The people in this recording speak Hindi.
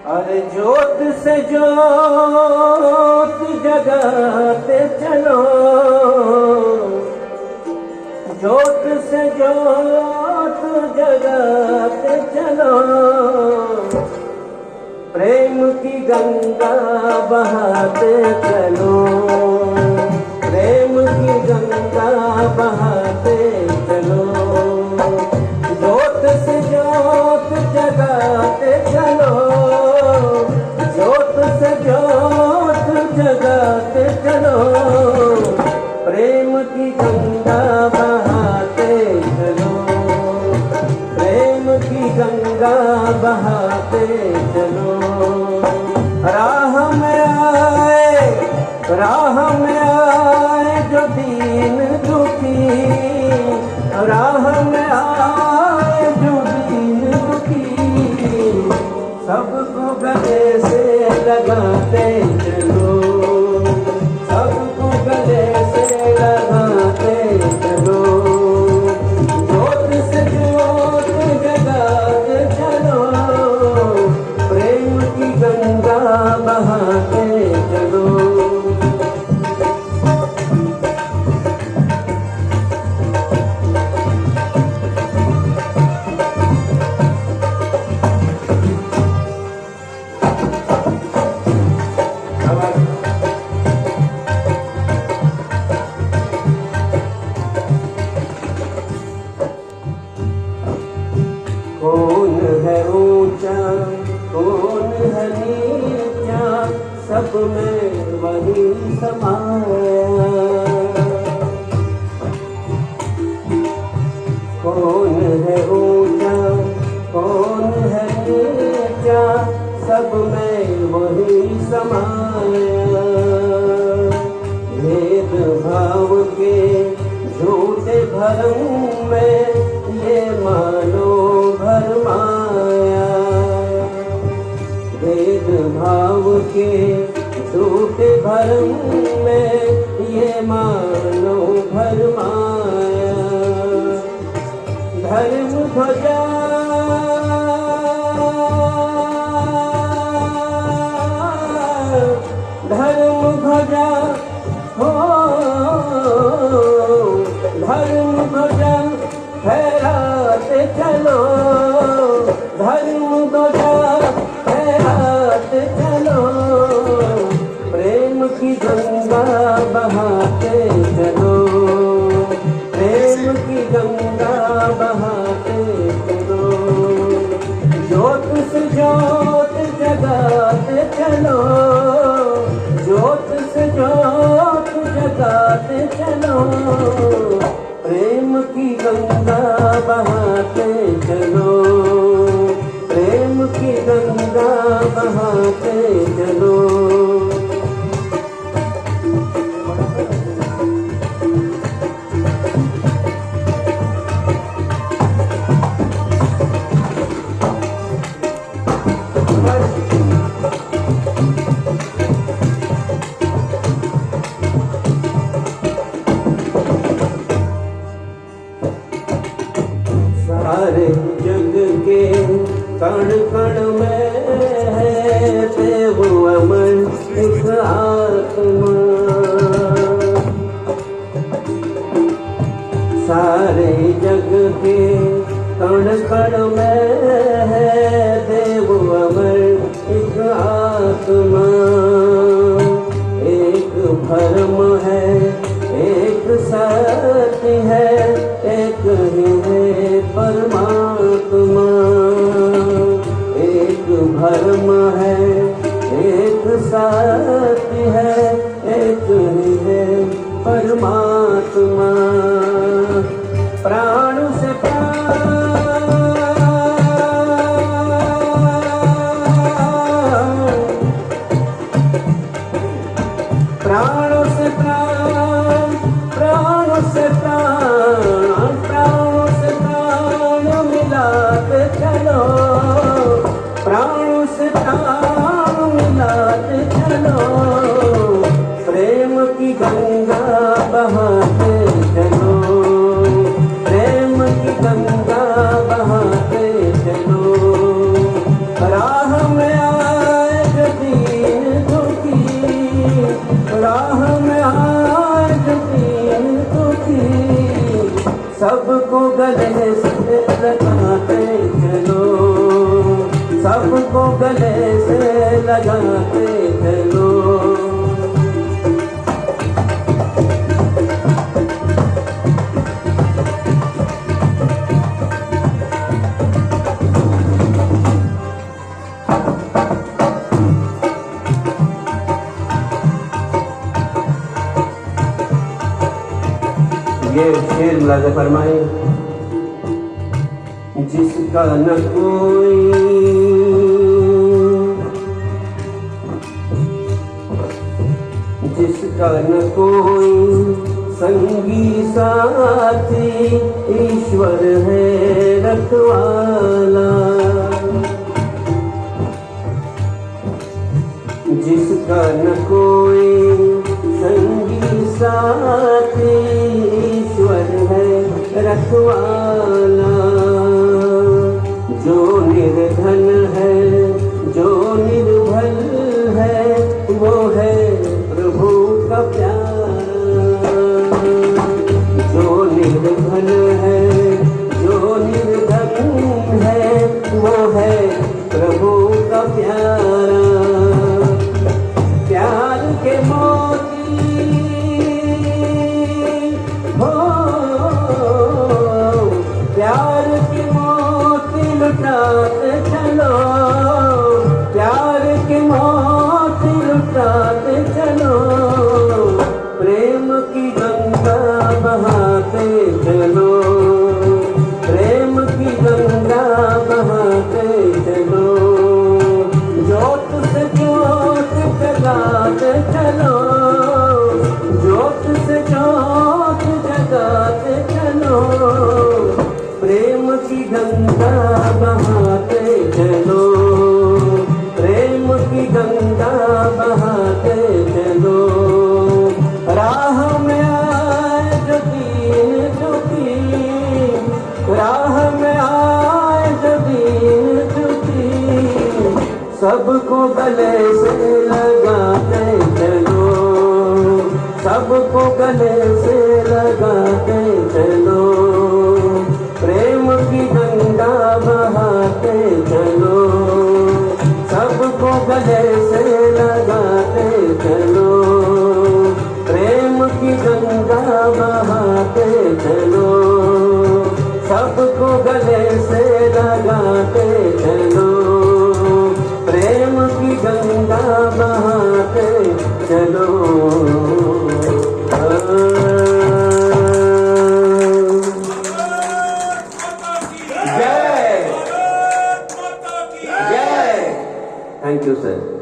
अरे ज्योत से ज्योत जगाते चलो, ज्योत से ज्योत जगाते चलो, प्रेम की गंगा बहाते चलो, प्रेम की गंगा बहाते चलो, ज्योत से ज्योत जगाते चलो, ज्योत से ज्योत जगाते चलो, प्रेम की गंगा बहाते चलो, प्रेम की गंगा बहाते चलो। राह में आए जो दीन दुखी, राह में आए जो दीन दुखी, सबको गले से लगाते चलो, सबको गले से लगाते चलो, ज्योत से ज्योत जगाते चलो, प्रेम की गंगा बहाते चलो। कौन है ऊंचा कौन है नीचा, सब में वही समाया, कौन है ऊंचा कौन है नीचा, सब में वही समाया, भेद भाव के झूठे भरम में ये मानो भरमाया, भेद भाव के झूठे भरम में ये मानो भरमाया, धर्म ध्वजा धर्म ध्वजा हो, धर्म ध्वजा फहराते चलो, धर्म ध्वजा फहराते चलो, प्रेम की गंगा बहाते चलो, प्रेम की गंगा बहाते चलो, ज्योत से ज्योत जगाते चलो, ज्योत से ज्योत जगाते चलो, प्रेम की गंगा बहाते चलो, प्रेम की गंगा बहाते चलो। सारे जग के कण कण में है देव अमर एक आत्मा, सारे जग के कण कण में है देव अमर एक आत्मा, एक भरम है एक सत्य है, एक ही है परमात्मा, एक भरम है एक सत्य है, एक ही है परमात्मा, प्राण से प्राण, प्राण से प्राण, प्राण से प्राण, प्राण से प्राण मिलाते चलो, प्राण से प्राण मिलाते चलो, प्रेम की गंगा बहाते चलो। सबको गले से लगाते चलो। ये शेर मुलाज़ा फरमाए। जिसका न कोई संगी साथी, ईश्वर है रखवाला। जिसका न कोई संगी साथी, ईश्वर है रखवाला। जो निर्धन है, जो निर्बल है, वो है प्रभु का प्यारा। जो निर्धन है, जो निर्धन है, वो है प्रभु का प्यारा। प्यार के मोती हो, प्यार के मोती लुटाते चलो। प्यार के मोती लुटाते चलो। प्रेम की गंगा बहाते चलो। प्रेम की गंगा बहाते चलो। जोत से जोत जगाते चलो। जोत से जोत जगाते चलो। प्रेम की गंगा बहाते चलो। प्रेम की गंगा बहाते चलो। राह में आए जो दीन दुखी, राह में आए जो दीन दुखी, सबको गले से लगाते चलो। सबको गले से लगाते चलो। प्रेम की गंगा बहाते चलो। सबको गले से लगाते चलो। प्रेम की गंगा बहाते चलो। सबको गले से लगाते चलो। प्रेम की गंगा बहाते चलो। जय जय। Thank you sir.